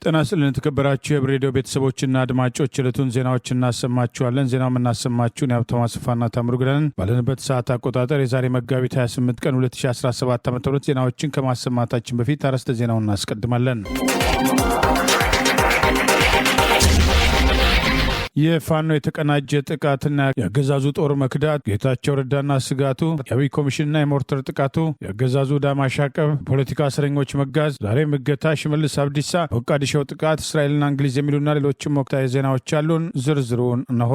ጤና ይስጥልን ተከበራችሁ የብሬዲዮ ቤተሰቦችና አድማጮች ዕለቱን ዜናዎች እናሰማችኋለን። ዜናው የምናሰማችሁን የሀብታሙ አስፋና ታምሩ ግዳንን ባለንበት ሰዓት አቆጣጠር የዛሬ መጋቢት 28 ቀን 2017 ዓ.ም ዜናዎችን ከማሰማታችን በፊት አርዕስተ ዜናውን እናስቀድማለን። የፋኖ የተቀናጀ ጥቃትና የአገዛዙ ጦር መክዳት፣ ጌታቸው ረዳና ስጋቱ፣ የአብይ ኮሚሽንና የሞርተር ጥቃቱ፣ የአገዛዙ ዕዳ ማሻቀብ፣ ፖለቲካ እስረኞች መጋዝ፣ ዛሬም እገታ፣ ሽመልስ አብዲሳ፣ ሞቃዲሾ ጥቃት፣ እስራኤልና እንግሊዝ የሚሉና ሌሎችም ወቅታዊ ዜናዎች አሉን። ዝርዝሩን እነሆ።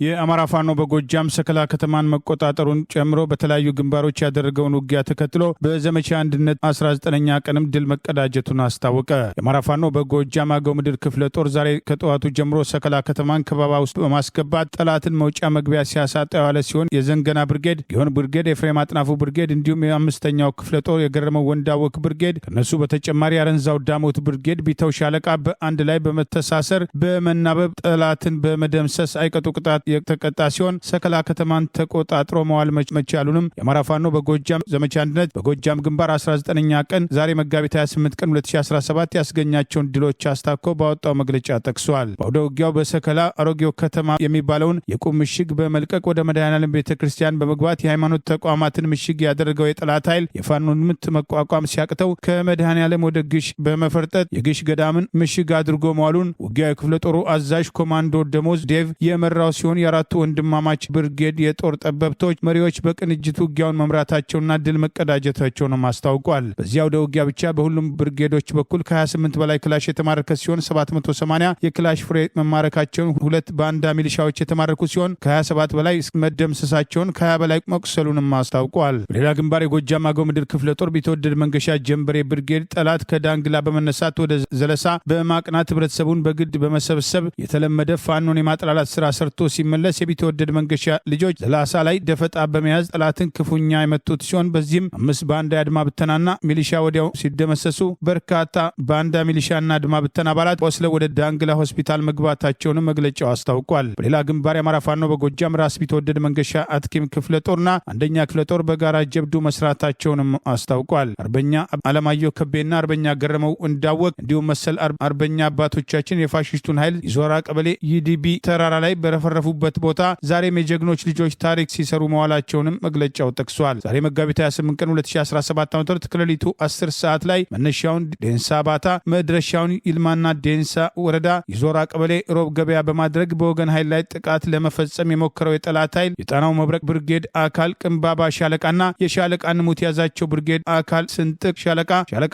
የአማራ ፋኖ በጎጃም ሰከላ ከተማን መቆጣጠሩን ጨምሮ በተለያዩ ግንባሮች ያደረገውን ውጊያ ተከትሎ በዘመቻ አንድነት 19ኛ ቀንም ድል መቀዳጀቱን አስታወቀ። የአማራ ፋኖ በጎጃም አገው ምድር ክፍለ ጦር ዛሬ ከጠዋቱ ጀምሮ ሰከላ ከተማን ከበባ ውስጥ በማስገባት ጠላትን መውጫ መግቢያ ሲያሳጣ የዋለ ሲሆን የዘንገና ብርጌድ፣ ጊዮን ብርጌድ፣ የፍሬም አጥናፉ ብርጌድ እንዲሁም የአምስተኛው ክፍለ ጦር የገረመው ወንዳወክ ብርጌድ ከነሱ በተጨማሪ አረንዛው ዳሞት ብርጌድ ቢተው ሻለቃ በአንድ ላይ በመተሳሰር በመናበብ ጠላትን በመደምሰስ አይቀጡ ቅጣት የተቀጣ ሲሆን ሰከላ ከተማን ተቆጣጥሮ መዋል መቻሉንም የአማራ ፋኖ በጎጃም ዘመቻ አንድነት በጎጃም ግንባር 19ኛ ቀን ዛሬ መጋቢት 28 ቀን 2017 ያስገኛቸውን ድሎች አስታኮ ባወጣው መግለጫ ጠቅሷል። በአውደ ውጊያው በሰከላ አሮጌው ከተማ የሚባለውን የቁም ምሽግ በመልቀቅ ወደ መድኃኔዓለም ቤተክርስቲያን በመግባት የሃይማኖት ተቋማትን ምሽግ ያደረገው የጠላት ኃይል የፋኖን ምት መቋቋም ሲያቅተው ከመድኃኔዓለም ወደ ግሽ በመፈርጠጥ የግሽ ገዳምን ምሽግ አድርጎ መዋሉን ውጊያ የክፍለ ጦሩ አዛዥ ኮማንዶ ደሞዝ ዴቭ የመራው ሲሆን የአራቱ ወንድማማች ብርጌድ የጦር ጠበብቶች መሪዎች በቅንጅት ውጊያውን መምራታቸውና ድል መቀዳጀታቸውንም አስታውቋል። በዚያው ወደ ውጊያ ብቻ በሁሉም ብርጌዶች በኩል ከ28 በላይ ክላሽ የተማረከ ሲሆን 780 የክላሽ ፍሬ መማረካቸውን፣ 2 ባንዳ ሚሊሻዎች የተማረኩ ሲሆን ከ27 በላይ መደምሰሳቸውን፣ ከ20 በላይ መቁሰሉንም አስታውቋል። በሌላ ግንባር የጎጃም አገው ምድር ክፍለ ጦር ቢተወደድ መንገሻ ጀንበሬ ብርጌድ ጠላት ከዳንግላ በመነሳት ወደ ዘለሳ በማቅናት ህብረተሰቡን በግድ በመሰብሰብ የተለመደ ፋኖን የማጥላላት ስራ ሰርቶ ሲመለስ የቢተወደድ መንገሻ ልጆች ዘላሳ ላይ ደፈጣ በመያዝ ጠላትን ክፉኛ የመቱት ሲሆን በዚህም 5 ባንዳ የአድማ ብተናና ሚሊሻ ወዲያው ሲደመሰሱ በርካታ ባንዳ ሚሊሻና አድማ ብተና አባላት ቆስለው ወደ ዳንግላ ሆስፒታል መግባታቸውን መግለጫው አስታውቋል። በሌላ ግንባር የአማራ ፋኖ በጎጃም ራስ ቢተወደድ መንገሻ አትኪም ክፍለ ጦርና አንደኛ ክፍለ ጦር በጋራ ጀብዱ መስራታቸውንም አስታውቋል። አርበኛ አለማየሁ ከቤና አርበኛ ገረመው እንዳወቅ እንዲሁም መሰል አርበኛ አባቶቻችን የፋሽስቱን ኃይል ይዞራ ቀበሌ ይዲቢ ተራራ ላይ በረፈረፉበት ቦታ ዛሬም የጀግኖች ልጆች ታሪክ ሲሰሩ መዋላቸውንም መግለጫው ጠቅሷል። ዛሬ መጋቢት 28 ቀን 2017 ዓ.ም ከሌሊቱ 10 ሰዓት ላይ መነሻውን ዴንሳ ባታ መድረሻውን ይልማና ዴንሳ ወረዳ ይዞራ ቀበሌ ሮብ ገበያ በማድረግ በወገን ኃይል ላይ ጥቃት ለመፈጸም የሞከረው የጠላት ኃይል የጣናው መብረቅ ብርጌድ አካል ቅንባባ ሻለቃና የሻለቃ ንሙት ያዛቸው ብርጌድ አካል ስንጥቅ ሻለቃ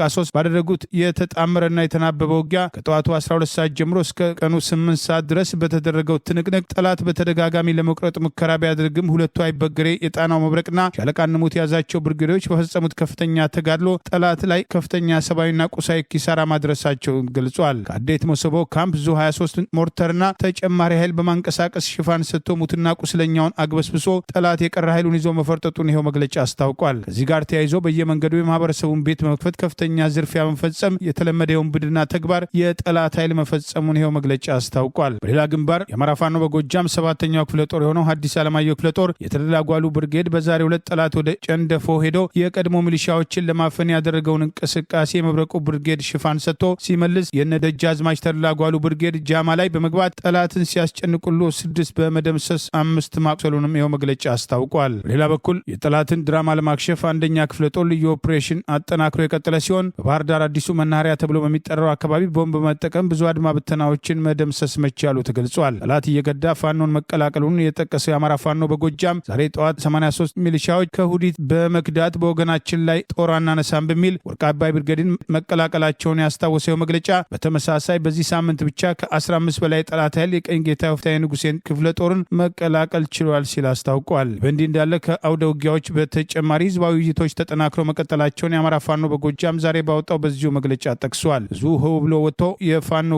3 ባደረጉት የተጣመረና የተናበበ ውጊያ ከጠዋቱ 12 ሰዓት ጀምሮ እስከ ቀኑ 8 ሰዓት ድረስ በተደረገው ትንቅንቅ ጠላት በተደጋጋሚ ለመቁረጥ ሙከራ ቢያደርግም ሁለቱ አይበገሬ የጣናው መብረቅና ሻለቃ ንሙት ያዛቸው ብርጌዶች በፈጸሙት ከፍተኛ ተጋድሎ ጠላት ላይ ከፍተኛ ሰብአዊና ቁሳዊ ኪሳራ ማድረሳቸውን ገልጿል። ከአዴት መሰቦ ካምፕ ዙ 23 ሞርተርና ተጨማሪ ኃይል በማንቀሳቀስ ሽፋን ሰጥቶ ሙትና ቁስለኛውን አግበስብሶ ጠላት የቀረ ኃይሉን ይዞ መፈርጠጡን ይኸው መግለጫ አስታውቋል። ከዚህ ጋር ተያይዞ በየመንገዱ የማህበረሰቡን ቤት በመክፈት ከፍተኛ ዝርፊያ መፈጸም የተለመደውን ብድና ተግባር የጠላት ኃይል መፈጸሙን ይኸው መግለጫ አስታውቋል። በሌላ ግንባር የአማራ ፋኖ በጎጃም 7ኛው ክፍለ ጦር የሆነው ሐዲስ ዓለማየሁ ክፍለ ጦር የተደላጓሉ ብርጌድ በዛሬው ዕለት ጠላት ወደ ጨንደፎ ሄዶ የቀድሞ ሚሊሻዎችን ለማፈን ያደረገውን እንቅስቃሴ የመብረቁ ብርጌድ ሽፋን ሰጥቶ ሲመልስ የነደጃዝማች ተደላጓሉ ብርጌድ ጃማ ላይ በመግባት ጠላትን ሲያስጨንቁሉ 6 በመደምሰስ 5 ማቁሰሉንም ይኸው መግለጫ አስታውቋል። በሌላ በኩል የጠላትን ድራማ ለማክሸፍ አንደኛ ክፍለ ጦር ልዩ ኦፕሬሽን አጠናክሮ የቀጠለ ሲሆን በባህር ዳር አዲሱ መናኸሪያ ተብሎ በሚጠራው አካባቢ ቦምብ በመጠቀም ብዙ አድማ ብተናዎችን መደምሰስ መቻሉ ተገልጿል። ጠላት እየገዳ ፋኖን መቀላቀሉን የጠቀሰው የአማራ ፋኖ በጎጃም ዛሬ ጠዋት 83 ሚሊሻዎች ከሁዲት በመክዳት በወገናችን ላይ ጦር አናነሳም በሚል ወርቅ አባይ ብርጌድን መቀላቀላቸውን ያስታወሰው መግለጫ በተመሳሳይ በዚህ ሳምንት ብቻ ከ15 በላይ ጠላት ኃይል የቀኝ ጌታ ወፍታዊ ንጉሴን ክፍለ ጦርን መቀላቀል ችሏል ሲል አስታውቋል። በእንዲህ እንዳለ ከአውደ ውጊያዎች በተጨማሪ ህዝባዊ ውይይቶች ተጠናክረው መቀጠላቸውን የአማራ ፋኖ በጎጃም ዛሬ ባወጣው በዚሁ መግለጫ ጠቅሷል። ህዝቡ ሆ ብሎ ወጥቶ የፋኖ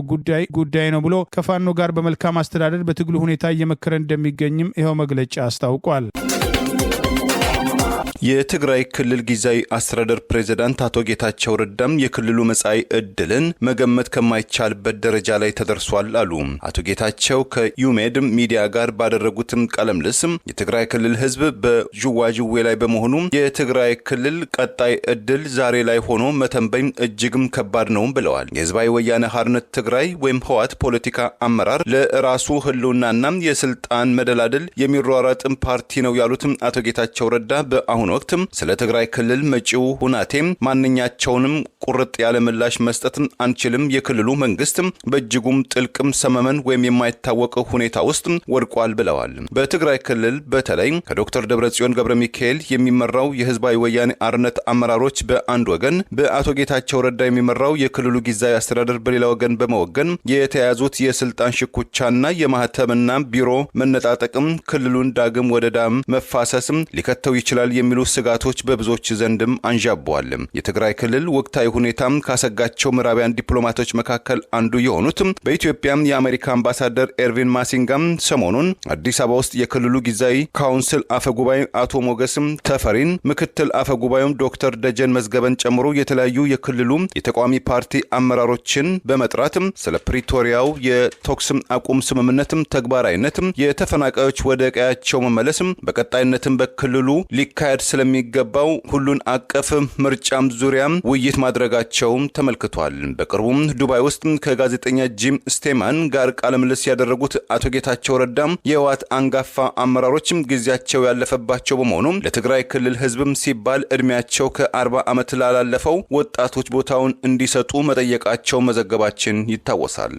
ጉዳይ ነው ብሎ ከፋኖ ጋር በመልካም አስተዳደር በትግሉ ሁኔታ እየመከረ እንደሚገኝም ይኸው መግለጫ አስታውቋል። የትግራይ ክልል ጊዜያዊ አስተዳደር ፕሬዝዳንት አቶ ጌታቸው ረዳም የክልሉ መጻኢ ዕድልን መገመት ከማይቻልበት ደረጃ ላይ ተደርሷል አሉ። አቶ ጌታቸው ከዩሜድ ሚዲያ ጋር ባደረጉትም ቃለ ምልልስ የትግራይ ክልል ህዝብ በዥዋዥዌ ላይ በመሆኑ የትግራይ ክልል ቀጣይ ዕድል ዛሬ ላይ ሆኖ መተንበይ እጅግም ከባድ ነው ብለዋል። የህዝባዊ ወያነ ሓርነት ትግራይ ወይም ህወሓት ፖለቲካ አመራር ለራሱ ህልውናና የስልጣን መደላደል የሚሯሯጥም ፓርቲ ነው ያሉትም አቶ ጌታቸው ረዳ በአሁኑ ወቅት ስለ ትግራይ ክልል መጪው ሁናቴም ማንኛቸውንም ቁርጥ ያለ ምላሽ መስጠት አንችልም። የክልሉ መንግስት በእጅጉም ጥልቅም ሰመመን ወይም የማይታወቅ ሁኔታ ውስጥ ወድቋል ብለዋል። በትግራይ ክልል በተለይ ከዶክተር ደብረጽዮን ገብረ ሚካኤል የሚመራው የህዝባዊ ወያኔ አርነት አመራሮች በአንድ ወገን፣ በአቶ ጌታቸው ረዳ የሚመራው የክልሉ ጊዜያዊ አስተዳደር በሌላ ወገን በመወገን የተያዙት የስልጣን ሽኩቻና የማህተምና ቢሮ መነጣጠቅም ክልሉን ዳግም ወደ ዳም መፋሰስም ሊከተው ይችላል የሚሉ ስጋቶች በብዙዎች ዘንድም አንዣበዋል። የትግራይ ክልል ወቅታዊ ሁኔታም ካሰጋቸው ምዕራባውያን ዲፕሎማቶች መካከል አንዱ የሆኑት በኢትዮጵያ የአሜሪካ አምባሳደር ኤርቪን ማሲንጋም ሰሞኑን አዲስ አበባ ውስጥ የክልሉ ጊዜያዊ ካውንስል አፈጉባኤ አቶ ሞገስም ተፈሪን፣ ምክትል አፈጉባኤም ዶክተር ደጀን መዝገበን ጨምሮ የተለያዩ የክልሉ የተቃዋሚ ፓርቲ አመራሮችን በመጥራትም ስለ ፕሪቶሪያው የተኩስ አቁም ስምምነትም ተግባራዊነትም የተፈናቃዮች ወደ ቀያቸው መመለስም በቀጣይነትም በክልሉ ሊካሄድ ስለሚገባው ሁሉን አቀፍ ምርጫም ዙሪያ ውይይት ማድረጋቸው ተመልክቷል። በቅርቡም ዱባይ ውስጥ ከጋዜጠኛ ጂም ስቴማን ጋር ቃለ ምልልስ ያደረጉት አቶ ጌታቸው ረዳም የህወሓት አንጋፋ አመራሮችም ጊዜያቸው ያለፈባቸው በመሆኑ ለትግራይ ክልል ህዝብም ሲባል እድሜያቸው ከ40 ዓመት ላላለፈው ወጣቶች ቦታውን እንዲሰጡ መጠየቃቸው መዘገባችን ይታወሳል።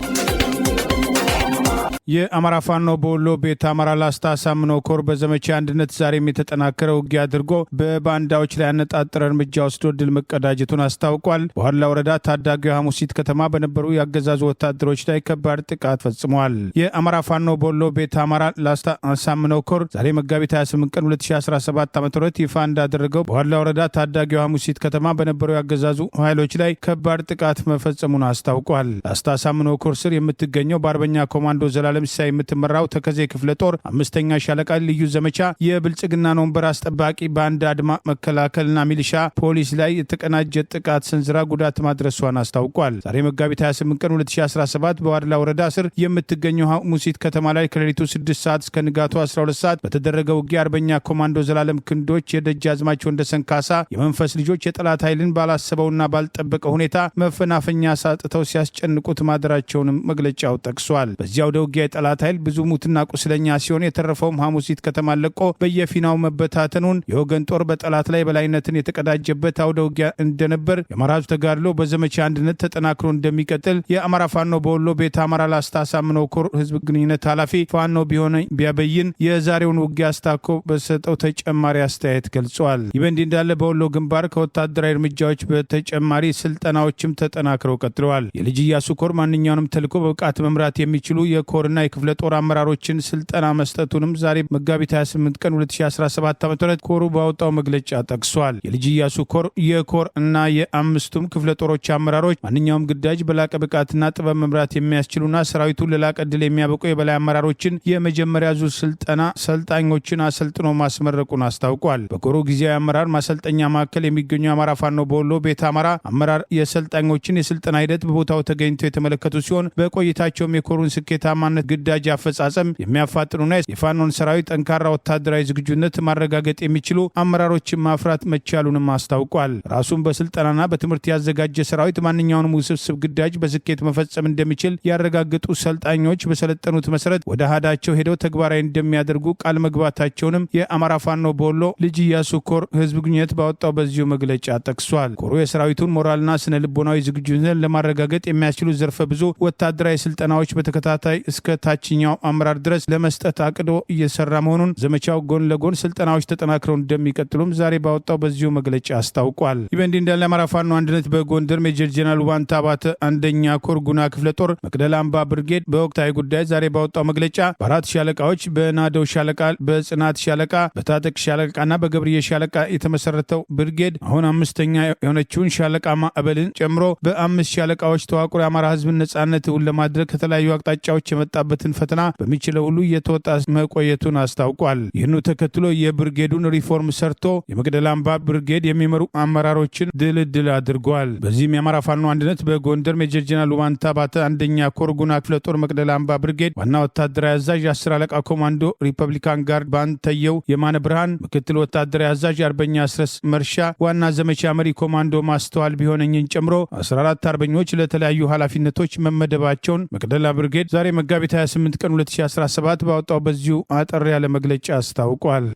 የአማራ ፋኖ በወሎ ቤት አማራ ላስታ አሳምነው ኮር በዘመቻ አንድነት ዛሬም የተጠናከረ ውጊያ አድርጎ በባንዳዎች ላይ ያነጣጠረ እርምጃ ወስዶ ድል መቀዳጀቱን አስታውቋል። በኋላ ወረዳ ታዳጊው ሐሙሲት ከተማ በነበሩ ያገዛዙ ወታደሮች ላይ ከባድ ጥቃት ፈጽመዋል። የአማራ ፋኖ በወሎ ቤት አማራ ላስታ አሳምነው ኮር ዛሬ መጋቢት 28 ቀን 2017 ዓ.ም ይፋ እንዳደረገው በኋላ ወረዳ ታዳጊው ሐሙሲት ከተማ በነበሩ ያገዛዙ ኃይሎች ላይ ከባድ ጥቃት መፈጸሙን አስታውቋል። ላስታ አሳምነው ኮር ስር የምትገኘው በአርበኛ ኮማንዶ ዘላለም ሲሳይ የምትመራው ተከዜ ክፍለ ጦር 5ኛ ሻለቃ ልዩ ዘመቻ የብልጽግናን ወንበር አስጠባቂ ባንዳ አድማ መከላከልና ሚሊሻ ፖሊስ ላይ የተቀናጀ ጥቃት ሰንዝራ ጉዳት ማድረሷን አስታውቋል። ዛሬ መጋቢት 28 ቀን 2017 በዋድላ ወረዳ ስር የምትገኘው ሐሙሲት ከተማ ላይ ከሌሊቱ 6 ሰዓት እስከ ንጋቱ 12 ሰዓት በተደረገ ውጊያ አርበኛ ኮማንዶ ዘላለም ክንዶች የደጃዝማች ወንደሰን ካሳ የመንፈስ ልጆች የጠላት ኃይልን ባላሰበውና ባልጠበቀ ሁኔታ መፈናፈኛ ሳጥተው ሲያስጨንቁት ማደራቸውንም መግለጫው ጠቅሷል። በዚያው ውጊያ የጠላት ኃይል ብዙ ሙትና ቁስለኛ ሲሆን የተረፈውም ሐሙሲት ከተማ ለቆ በየፊናው መበታተኑን የወገን ጦር በጠላት ላይ በላይነትን የተቀዳጀበት አውደ ውጊያ እንደነበር የአማራ ተጋድሎ በዘመቻ አንድነት ተጠናክሮ እንደሚቀጥል የአማራ ፋኖ በወሎ ቤት አማራ ላስታ አሳምነው ኮር ህዝብ ግንኙነት ኃላፊ ፋኖ ቢሆነ ቢያበይን የዛሬውን ውጊያ አስታኮ በሰጠው ተጨማሪ አስተያየት ገልጿል። ይህ በእንዲህ እንዳለ በወሎ ግንባር ከወታደራዊ እርምጃዎች በተጨማሪ ስልጠናዎችም ተጠናክረው ቀጥለዋል። የልጅ ኢያሱ ኮር ማንኛውንም ተልዕኮ በብቃት መምራት የሚችሉ የኮርና የክፍለ ጦር አመራሮችን ስልጠና መስጠቱንም ዛሬ መጋቢት 28 ቀን 2017 ዓ.ም ኮሩ ባወጣው መግለጫ ጠቅሷል። የልጅ ኢያሱ ኮር የኮር እና የአምስቱም ክፍለ ጦሮች አመራሮች ማንኛውም ግዳጅ በላቀ ብቃትና ጥበብ መምራት የሚያስችሉና ሰራዊቱን ለላቀ ድል የሚያበቁ የበላይ አመራሮችን የመጀመሪያ ዙር ስልጠና ሰልጣኞችን አሰልጥኖ ማስመረቁን አስታውቋል። በኮሩ ጊዜያዊ አመራር ማሰልጠኛ ማዕከል የሚገኙ የአማራ ፋኖ በወሎ ቤት አማራ አመራር የሰልጣኞችን የስልጠና ሂደት በቦታው ተገኝተው የተመለከቱ ሲሆን በቆይታቸውም የኮሩን ስኬታማነት ግዳጅ አፈጻጸም የሚያፋጥኑና የፋኖን ሰራዊት ጠንካራ ወታደራዊ ዝግጁነት ማረጋገጥ የሚችሉ አመራሮችን ማፍራት መቻሉንም አስታውቋል። ራሱን በስልጠናና በትምህርት ያዘጋጀ ሰራዊት ማንኛውንም ውስብስብ ግዳጅ በስኬት መፈጸም እንደሚችል ያረጋግጡ ሰልጣኞች በሰለጠኑት መሰረት ወደ ሀዳቸው ሄደው ተግባራዊ እንደሚያደርጉ ቃል መግባታቸውንም የአማራ ፋኖ በወሎ ልጅ ኢያሱ ኮር ህዝብ ግንኙነት ባወጣው በዚሁ መግለጫ ጠቅሷል። ኮሩ የሰራዊቱን ሞራልና ስነ ልቦናዊ ዝግጁነት ለማረጋገጥ የሚያስችሉ ዘርፈ ብዙ ወታደራዊ ስልጠናዎች በተከታታይ እስከ ታችኛው አመራር ድረስ ለመስጠት አቅዶ እየሰራ መሆኑን ዘመቻው ጎን ለጎን ስልጠናዎች ተጠናክረው እንደሚቀጥሉም ዛሬ ባወጣው በዚሁ መግለጫ አስታውቋል። ይህ በእንዲህ እንዳለ አማራ ፋኖ አንድነት በጎንደር ሜጀር ጄኔራል ዋንታ ባተ አንደኛ ኮር ጉና ክፍለ ጦር መቅደላ አምባ ብርጌድ በወቅታዊ ጉዳይ ዛሬ ባወጣው መግለጫ በአራት ሻለቃዎች በናደው ሻለቃ፣ በጽናት ሻለቃ፣ በታጠቅ ሻለቃና በገብርዬ ሻለቃ የተመሰረተው ብርጌድ አሁን 5ኛ የሆነችውን ሻለቃ ማዕበልን ጨምሮ በ5 ሻለቃዎች ተዋቅሮ የአማራ ህዝብን ነጻነት እውን ለማድረግ ከተለያዩ አቅጣጫዎች የመጣ የሚመጣበትን ፈተና በሚችለው ሁሉ እየተወጣ መቆየቱን አስታውቋል። ይህኑ ተከትሎ የብርጌዱን ሪፎርም ሰርቶ የመቅደላ አምባ ብርጌድ የሚመሩ አመራሮችን ድልድል አድርጓል። በዚህም የአማራ ፋኖ አንድነት በጎንደር ሜጀር ጀነራል ውባንታ ባተ አንደኛ ኮር ጉና ክፍለ ጦር መቅደላ አምባ ብርጌድ ዋና ወታደራዊ አዛዥ 10 አለቃ ኮማንዶ ሪፐብሊካን ጋርድ ባንተየው የማነ ብርሃን፣ ምክትል ወታደራዊ አዛዥ አርበኛ አስረስ መርሻ፣ ዋና ዘመቻ መሪ ኮማንዶ ማስተዋል ቢሆነኝን ጨምሮ 14 አርበኞች ለተለያዩ ኃላፊነቶች መመደባቸውን መቅደላ ብርጌድ ዛሬ መጋቢት 28 ቀን 2017 ባወጣው በዚሁ አጠር ያለ መግለጫ አስታውቋል።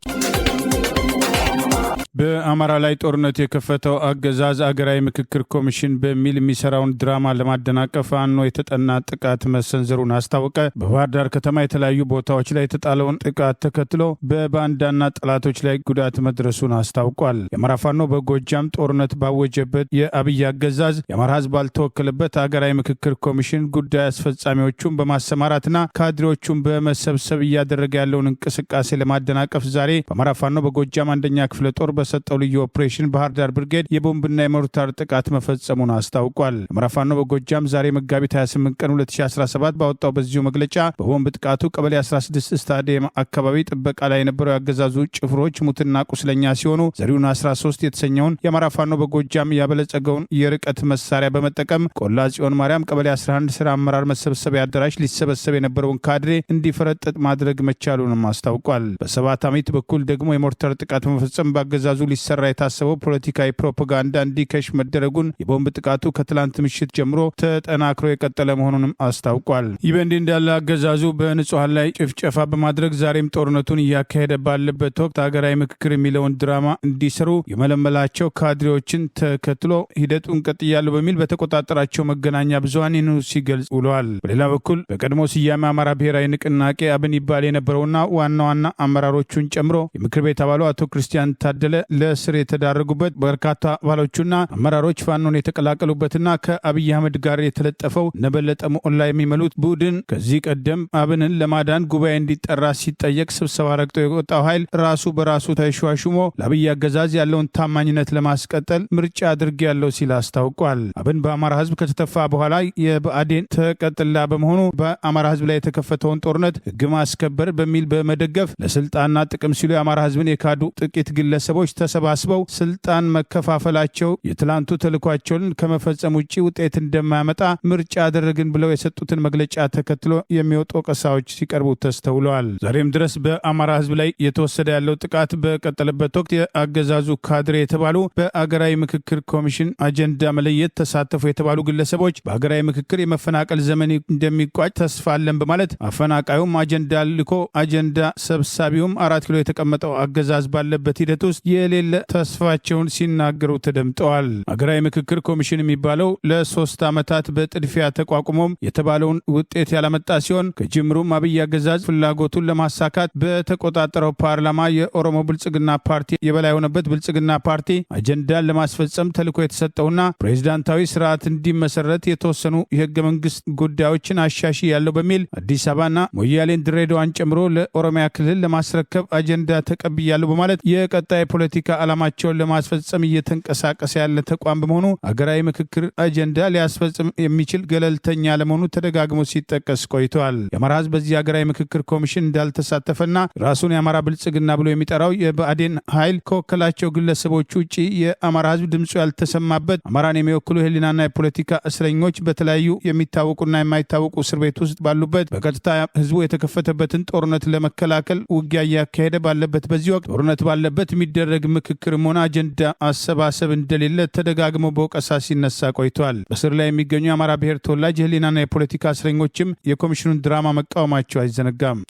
በአማራ ላይ ጦርነት የከፈተው አገዛዝ አገራዊ ምክክር ኮሚሽን በሚል የሚሰራውን ድራማ ለማደናቀፍ ፋኖ የተጠና ጥቃት መሰንዘሩን አስታወቀ። በባህር ዳር ከተማ የተለያዩ ቦታዎች ላይ የተጣለውን ጥቃት ተከትሎ በባንዳና ጠላቶች ላይ ጉዳት መድረሱን አስታውቋል። የአማራ ፋኖ በጎጃም ጦርነት ባወጀበት የአብይ አገዛዝ የአማራ ሕዝብ ባልተወከለበት አገራዊ ምክክር ኮሚሽን ጉዳይ አስፈጻሚዎቹን በማሰማራትና ካድሬዎቹን በመሰብሰብ እያደረገ ያለውን እንቅስቃሴ ለማደናቀፍ ዛሬ በአማራ ፋኖ በጎጃም አንደኛ ክፍለ ጦር በሰጠው ልዩ ኦፕሬሽን ባህር ዳር ብርጌድ የቦምብና የሞርታር ጥቃት መፈጸሙን አስታውቋል። አማራ ፋኖ በጎጃም ዛሬ መጋቢት 28 ቀን 2017 ባወጣው በዚሁ መግለጫ በቦምብ ጥቃቱ ቀበሌ 16 ስታዲየም አካባቢ ጥበቃ ላይ የነበረው ያገዛዙ ጭፍሮች ሙትና ቁስለኛ ሲሆኑ ዘሪሁን 13 የተሰኘውን የአማራ ፋኖ በጎጃም ያበለጸገውን የርቀት መሳሪያ በመጠቀም ቆላ ጽዮን ማርያም ቀበሌ 11 ስራ አመራር መሰብሰቢያ አዳራሽ ሊሰበሰብ የነበረውን ካድሬ እንዲፈረጥጥ ማድረግ መቻሉንም አስታውቋል። በሰባት አሚት በኩል ደግሞ የሞርታር ጥቃት መፈጸም ባገዛዙ ሊሰራ የታሰበው ፖለቲካዊ ፕሮፓጋንዳ እንዲከሽ መደረጉን የቦምብ ጥቃቱ ከትላንት ምሽት ጀምሮ ተጠናክሮ የቀጠለ መሆኑንም አስታውቋል። ይህ በእንዲህ እንዳለ አገዛዙ በንጹሐን ላይ ጭፍጨፋ በማድረግ ዛሬም ጦርነቱን እያካሄደ ባለበት ወቅት ሀገራዊ ምክክር የሚለውን ድራማ እንዲሰሩ የመለመላቸው ካድሬዎችን ተከትሎ ሂደቱን ቀጥያለሁ በሚል በተቆጣጠራቸው መገናኛ ብዙኃን ይህንኑ ሲገልጽ ውለዋል። በሌላ በኩል በቀድሞ ስያሜ አማራ ብሔራዊ ንቅናቄ አብን ይባል የነበረውና ዋና ዋና አመራሮቹን ጨምሮ የምክር ቤት አባሉ አቶ ክርስቲያን ታደለ ለስር የተዳረጉበት በርካታ አባሎቹና አመራሮች ፋኖን የተቀላቀሉበትና ከአብይ አህመድ ጋር የተለጠፈው ነበለጠ ሞላ የሚመሉት ቡድን ከዚህ ቀደም አብንን ለማዳን ጉባኤ እንዲጠራ ሲጠየቅ ስብሰባ ረግጦ የወጣው ኃይል ራሱ በራሱ ተሿሹሞ ለአብይ አገዛዝ ያለውን ታማኝነት ለማስቀጠል ምርጫ አድርጌያለሁ ሲል አስታውቋል። አብን በአማራ ህዝብ ከተተፋ በኋላ የብአዴን ተቀጥላ በመሆኑ በአማራ ህዝብ ላይ የተከፈተውን ጦርነት ህግ ማስከበር በሚል በመደገፍ ለስልጣንና ጥቅም ሲሉ የአማራ ህዝብን የካዱ ጥቂት ግለሰቦች ተሰባስበው ስልጣን መከፋፈላቸው የትላንቱ ተልኳቸውን ከመፈጸም ውጭ ውጤት እንደማያመጣ ምርጫ አደረግን ብለው የሰጡትን መግለጫ ተከትሎ የሚወጡ ወቀሳዎች ሲቀርቡ ተስተውለዋል። ዛሬም ድረስ በአማራ ህዝብ ላይ የተወሰደ ያለው ጥቃት በቀጠለበት ወቅት የአገዛዙ ካድሬ የተባሉ በአገራዊ ምክክር ኮሚሽን አጀንዳ መለየት ተሳተፉ የተባሉ ግለሰቦች በአገራዊ ምክክር የመፈናቀል ዘመን እንደሚቋጭ ተስፋ አለን በማለት አፈናቃዩም አጀንዳ ልኮ አጀንዳ ሰብሳቢውም 4 ኪሎ የተቀመጠው አገዛዝ ባለበት ሂደት ውስጥ የሌለ ተስፋቸውን ሲናገሩ ተደምጠዋል። አገራዊ ምክክር ኮሚሽን የሚባለው ለ3 ዓመታት በጥድፊያ ተቋቁሞም የተባለውን ውጤት ያላመጣ ሲሆን ከጅምሩም አብይ አገዛዝ ፍላጎቱን ለማሳካት በተቆጣጠረው ፓርላማ የኦሮሞ ብልጽግና ፓርቲ የበላይ የሆነበት ብልጽግና ፓርቲ አጀንዳን ለማስፈጸም ተልኮ የተሰጠውና ፕሬዝዳንታዊ ስርዓት እንዲመሰረት የተወሰኑ የህገ መንግስት ጉዳዮችን አሻሺ ያለው በሚል አዲስ አበባና ሞያሌን ድሬዳዋን ጨምሮ ለኦሮሚያ ክልል ለማስረከብ አጀንዳ ተቀብያለሁ በማለት የቀጣይ ፖለቲካ ዓላማቸውን ለማስፈጸም እየተንቀሳቀሰ ያለ ተቋም በመሆኑ አገራዊ ምክክር አጀንዳ ሊያስፈጽም የሚችል ገለልተኛ ለመሆኑ ተደጋግሞ ሲጠቀስ ቆይተዋል። የአማራ ህዝብ በዚህ አገራዊ ምክክር ኮሚሽን እንዳልተሳተፈና ራሱን የአማራ ብልጽግና ብሎ የሚጠራው የብአዴን ኃይል ከወከላቸው ግለሰቦች ውጭ የአማራ ህዝብ ድምፁ ያልተሰማበት አማራን የሚወክሉ የህሊናና የፖለቲካ እስረኞች በተለያዩ የሚታወቁና የማይታወቁ እስር ቤት ውስጥ ባሉበት በቀጥታ ህዝቡ የተከፈተበትን ጦርነት ለመከላከል ውጊያ እያካሄደ ባለበት በዚህ ወቅት ጦርነት ባለበት የሚደረግ ምክክርም ሆነ አጀንዳ አሰባሰብ እንደሌለ ተደጋግሞ በወቀሳ ሲነሳ ቆይቷል። በስር ላይ የሚገኙ የአማራ ብሔር ተወላጅ የህሊናና የፖለቲካ እስረኞችም የኮሚሽኑን ድራማ መቃወማቸው አይዘነጋም።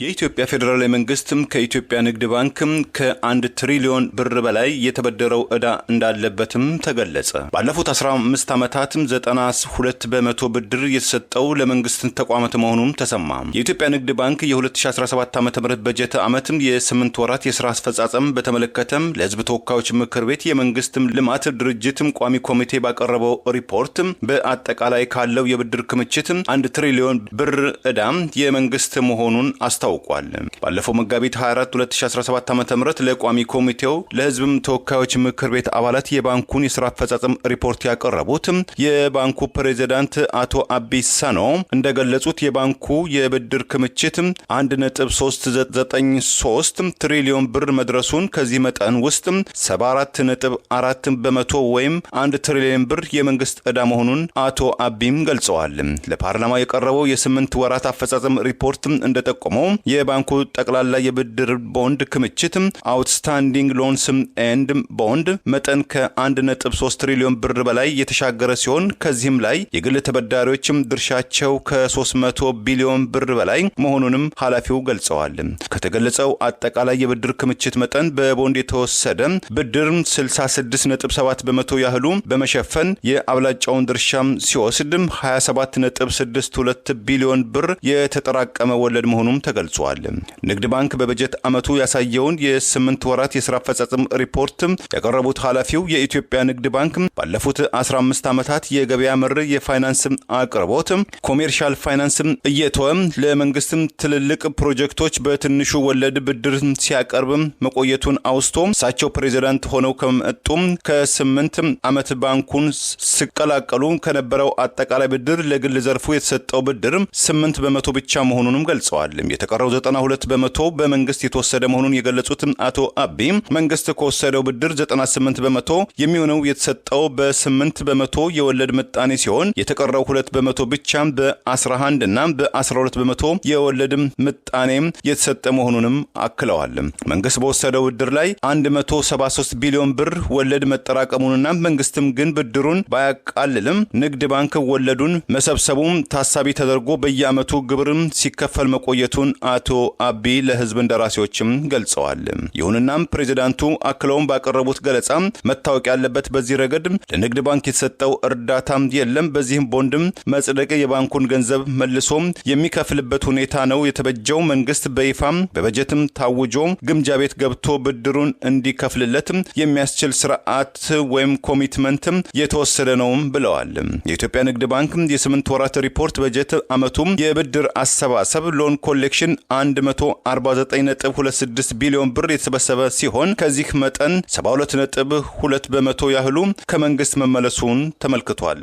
የኢትዮጵያ ፌዴራላዊ መንግስትም ከኢትዮጵያ ንግድ ባንክም ከ1 ትሪሊዮን ብር በላይ የተበደረው ዕዳ እንዳለበትም ተገለጸ። ባለፉት 15 ዓመታትም 92 በመቶ ብድር የተሰጠው ለመንግስት ተቋማት መሆኑን ተሰማ። የኢትዮጵያ ንግድ ባንክ የ2017 ዓ.ም በጀት ዓመትም የ8 ወራት የሥራ አስፈጻጸም በተመለከተም ለህዝብ ተወካዮች ምክር ቤት የመንግስትም ልማት ድርጅትም ቋሚ ኮሚቴ ባቀረበው ሪፖርት በአጠቃላይ ካለው የብድር ክምችት 1 ትሪሊዮን ብር ዕዳ የመንግስት መሆኑን አስታውቋል። አስታውቋል። ባለፈው መጋቢት 24 2017 ዓ.ም ለቋሚ ኮሚቴው ለህዝብም ተወካዮች ምክር ቤት አባላት የባንኩን የስራ አፈጻጸም ሪፖርት ያቀረቡት የባንኩ ፕሬዝዳንት አቶ አቢ ሳኖ እንደገለጹት የባንኩ የብድር ክምችት 1.393 ትሪሊዮን ብር መድረሱን ከዚህ መጠን ውስጥ 74.4 በመቶ ወይም 1 ትሪሊዮን ብር የመንግስት ዕዳ መሆኑን አቶ አቢም ገልጸዋል። ለፓርላማ የቀረበው የ8 ወራት አፈጻጸም ሪፖርት እንደጠቆመው የባንኩ ጠቅላላ የብድር ቦንድ ክምችት አውትስታንዲንግ ሎንስ ኤንድ ቦንድ መጠን ከ1.3 ትሪሊዮን ብር በላይ የተሻገረ ሲሆን ከዚህም ላይ የግል ተበዳሪዎችም ድርሻቸው ከ300 ቢሊዮን ብር በላይ መሆኑንም ኃላፊው ገልጸዋል። ከተገለጸው አጠቃላይ የብድር ክምችት መጠን በቦንድ የተወሰደ ብድር 66.7 በመቶ ያህሉ በመሸፈን የአብላጫውን ድርሻም ሲወስድ 27.62 ቢሊዮን ብር የተጠራቀመ ወለድ መሆኑም ተገልጿል። ንግድ ባንክ በበጀት ዓመቱ ያሳየውን የ8 ወራት የሥራ አፈጻጸም ሪፖርት ያቀረቡት ኃላፊው የኢትዮጵያ ንግድ ባንክ ባለፉት 15 ዓመታት የገበያ መር የፋይናንስ አቅርቦት ኮሜርሻል ፋይናንስ እየተወ ለመንግስት ትልልቅ ፕሮጀክቶች በትንሹ ወለድ ብድር ሲያቀርብ መቆየቱን አውስቶ እሳቸው ፕሬዝዳንት ሆነው ከመጡ ከ8 ዓመት ባንኩን ሲቀላቀሉ ከነበረው አጠቃላይ ብድር ለግል ዘርፉ የተሰጠው ብድር 8 በመቶ ብቻ መሆኑንም ገልጸዋል። የተቀረው 92 በመቶ በመንግስት የተወሰደ መሆኑን የገለጹት አቶ አቢ መንግስት ከወሰደው ብድር 98 በመቶ የሚሆነው የተሰጠው በ8 በመቶ የወለድ ምጣኔ ሲሆን የተቀረው 2 በመቶ ብቻ በ11 እና በ12 በመቶ የወለድ ምጣኔ የተሰጠ መሆኑንም አክለዋል። መንግስት በወሰደው ብድር ላይ 173 ቢሊዮን ብር ወለድ መጠራቀሙንና መንግስትም ግን ብድሩን ባያቃልልም ንግድ ባንክ ወለዱን መሰብሰቡም ታሳቢ ተደርጎ በየዓመቱ ግብርም ሲከፈል መቆየቱን አቶ አቢ ለህዝብ እንደራሴዎችም ገልጸዋል። ይሁንና ፕሬዝዳንቱ አክለውም ባቀረቡት ገለጻ መታወቅ ያለበት በዚህ ረገድ ለንግድ ባንክ የተሰጠው እርዳታ የለም። በዚህም ቦንድም መጽደቅ የባንኩን ገንዘብ መልሶ የሚከፍልበት ሁኔታ ነው የተበጀው። መንግስት በይፋም በበጀትም ታውጆ ግምጃ ቤት ገብቶ ብድሩን እንዲከፍልለት የሚያስችል ስርዓት ወይም ኮሚትመንት የተወሰደ ነው ብለዋል። የኢትዮጵያ ንግድ ባንክ የ8 ወራት ሪፖርት በጀት ዓመቱም የብድር አሰባሰብ ሎን ኮሌክሽን 149.26 ቢሊዮን ብር የተሰበሰበ ሲሆን ከዚህ መጠን 72.2 በመቶ ያህሉ ከመንግስት መመለሱን ተመልክቷል።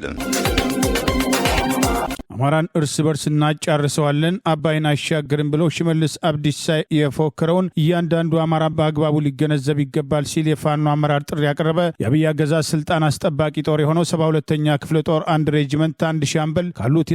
አማራን እርስ በርስ እናጫርሰዋለን አባይን አሻገርን ብለው ሽመልስ አብዲሳ የፎከረውን እያንዳንዱ አማራ በአግባቡ ሊገነዘብ ይገባል ሲል የፋኖ አመራር ጥሪ ያቀረበ የአብይ አገዛዝ ስልጣን አስጠባቂ ጦር የሆነው 72ኛ ክፍለ ጦር አንድ ሬጅመንት አንድ ሻምበል ካሉት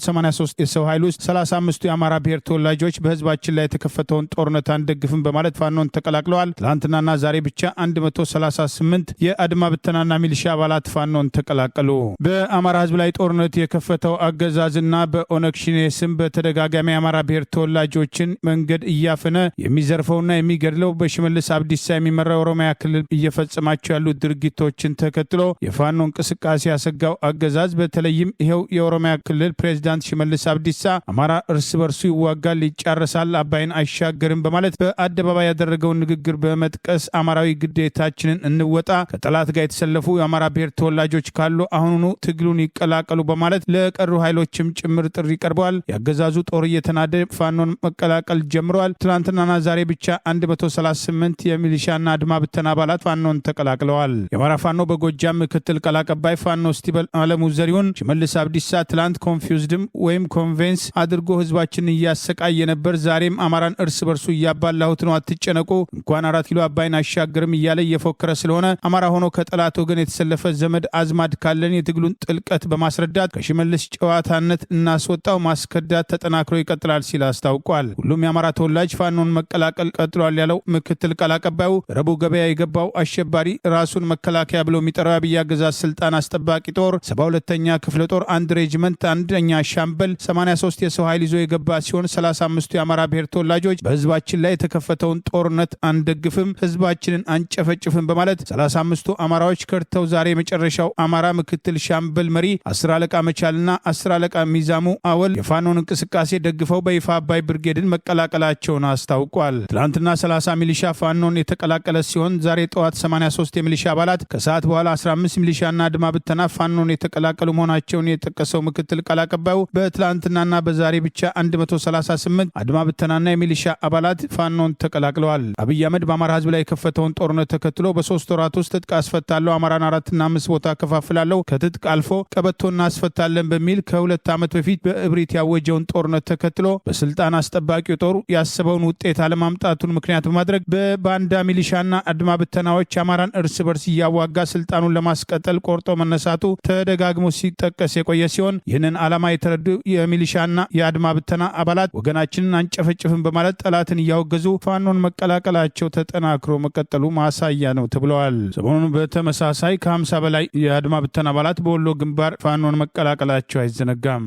83 የሰው ኃይል ውስጥ 35ቱ የአማራ ብሔር ተወላጆች በህዝባችን ላይ የተከፈተውን ጦርነት አንደግፍም በማለት ፋኖን ተቀላቅለዋል። ትላንትናና ዛሬ ብቻ 138 የአድማ ብተናና ሚሊሻ አባላት ፋኖን ተቀላቀሉ። በአማራ ህዝብ ላይ ጦርነት የከፈተው አገዛዝና በኦነግ ሸኔ ስም በተደጋጋሚ የአማራ ብሔር ተወላጆችን መንገድ እያፈነ የሚዘርፈውና የሚገድለው በሽመልስ አብዲሳ የሚመራው ኦሮሚያ ክልል እየፈጸማቸው ያሉ ድርጊቶችን ተከትሎ የፋኖ እንቅስቃሴ ያሰጋው አገዛዝ በተለይም ይኸው የኦሮሚያ ክልል ፕሬዝዳንት ሽመልስ አብዲሳ አማራ እርስ በርሱ ይዋጋል፣ ይጫረሳል፣ አባይን አይሻገርም በማለት በአደባባይ ያደረገውን ንግግር በመጥቀስ አማራዊ ግዴታችንን እንወጣ፣ ከጠላት ጋር የተሰለፉ የአማራ ብሔር ተወላጆች ካሉ አሁኑኑ ትግሉን ይቀላቀሉ በማለት ለቀሩ ኃይሎችም ጭምር ጥሪ ቀርበዋል። የአገዛዙ ጦር እየተናደ ፋኖን መቀላቀል ጀምረዋል። ትናንትናና ዛሬ ብቻ 138 የሚሊሻና አድማ ብተና አባላት ፋኖን ተቀላቅለዋል። የአማራ ፋኖ በጎጃም ምክትል ቃል አቀባይ ፋኖ ስቲበል አለሙ ዘሪሁን ሽመልስ አብዲሳ ትላንት ኮንፊውዝድም ወይም ኮንቬንስ አድርጎ ህዝባችንን እያሰቃየ ነበር፣ ዛሬም አማራን እርስ በርሱ እያባላሁት ነው፣ አትጨነቁ፣ እንኳን 4 ኪሎ አባይን አይሻገርም እያለ እየፎከረ ስለሆነ አማራ ሆኖ ከጠላት ወገን የተሰለፈ ዘመድ አዝማድ ካለን የትግሉን ጥልቀት በማስረዳት ከሽመልስ ጨዋታነት እናስወጣው፣ ማስከዳት ተጠናክሮ ይቀጥላል ሲል አስታውቋል። ሁሉም የአማራ ተወላጅ ፋኖን መቀላቀል ቀጥሏል ያለው ምክትል ቃል አቀባዩ ረቡዕ ገበያ የገባው አሸባሪ ራሱን መከላከያ ብሎ የሚጠራው የአብይ አገዛዝ ስልጣን አስጠባቂ ጦር 72ኛ ክፍለ ጦር አንድ ሬጅመንት አንደኛ ሻምበል 83 የሰው ኃይል ይዞ የገባ ሲሆን 35ቱ የአማራ ብሔር ተወላጆች በህዝባችን ላይ የተከፈተውን ጦርነት አንደግፍም፣ ህዝባችንን አንጨፈጭፍም በማለት 35ቱ አማራዎች ከርተው ዛሬ የመጨረሻው አማራ ምክትል ሻምበል መሪ 10 አለቃ መቻልና 10 አለቃ ሚዛሙ አወል የፋኖን እንቅስቃሴ ደግፈው በይፋ አባይ ብርጌድን መቀላቀላቸውን አስታውቋል። ትላንትና 30 ሚሊሻ ፋኖን የተቀላቀለ ሲሆን ዛሬ ጠዋት 83 የሚሊሻ አባላት ከሰዓት በኋላ 15 ሚሊሻና አድማ ብተና ፋኖን የተቀላቀሉ መሆናቸውን የጠቀሰው ምክትል ቃል አቀባዩ በትላንትናና በዛሬ ብቻ 138 አድማ ብተናና የሚሊሻ አባላት ፋኖን ተቀላቅለዋል። አብይ አህመድ በአማራ ህዝብ ላይ የከፈተውን ጦርነት ተከትሎ በ3 ወራት ውስጥ ትጥቅ አስፈታለሁ፣ አማራን 4 እና 5 ቦታ ከፋፍላለሁ፣ ከትጥቅ አልፎ ቀበቶና አስፈታለን በሚል ከ2 ዓመት በፊት በእብሪት ያወጀውን ጦርነት ተከትሎ በስልጣን አስጠባቂው ጦር ያሰበውን ውጤት አለማምጣቱን ምክንያት በማድረግ በባንዳ ሚሊሻና አድማ ብተናዎች አማራን እርስ በርስ እያዋጋ ስልጣኑን ለማስቀጠል ቆርጦ መነሳቱ ተደጋግሞ ሲጠቀስ የቆየ ሲሆን ይህንን ዓላማ የተረዱ የሚሊሻና የአድማ ብተና አባላት ወገናችንን አንጨፈጭፍን በማለት ጠላትን እያወገዙ ፋኖን መቀላቀላቸው ተጠናክሮ መቀጠሉ ማሳያ ነው ተብለዋል። ሰሞኑን በተመሳሳይ ከ50 በላይ የአድማ ብተና አባላት በወሎ ግንባር ፋኖን መቀላቀላቸው አይዘነጋም።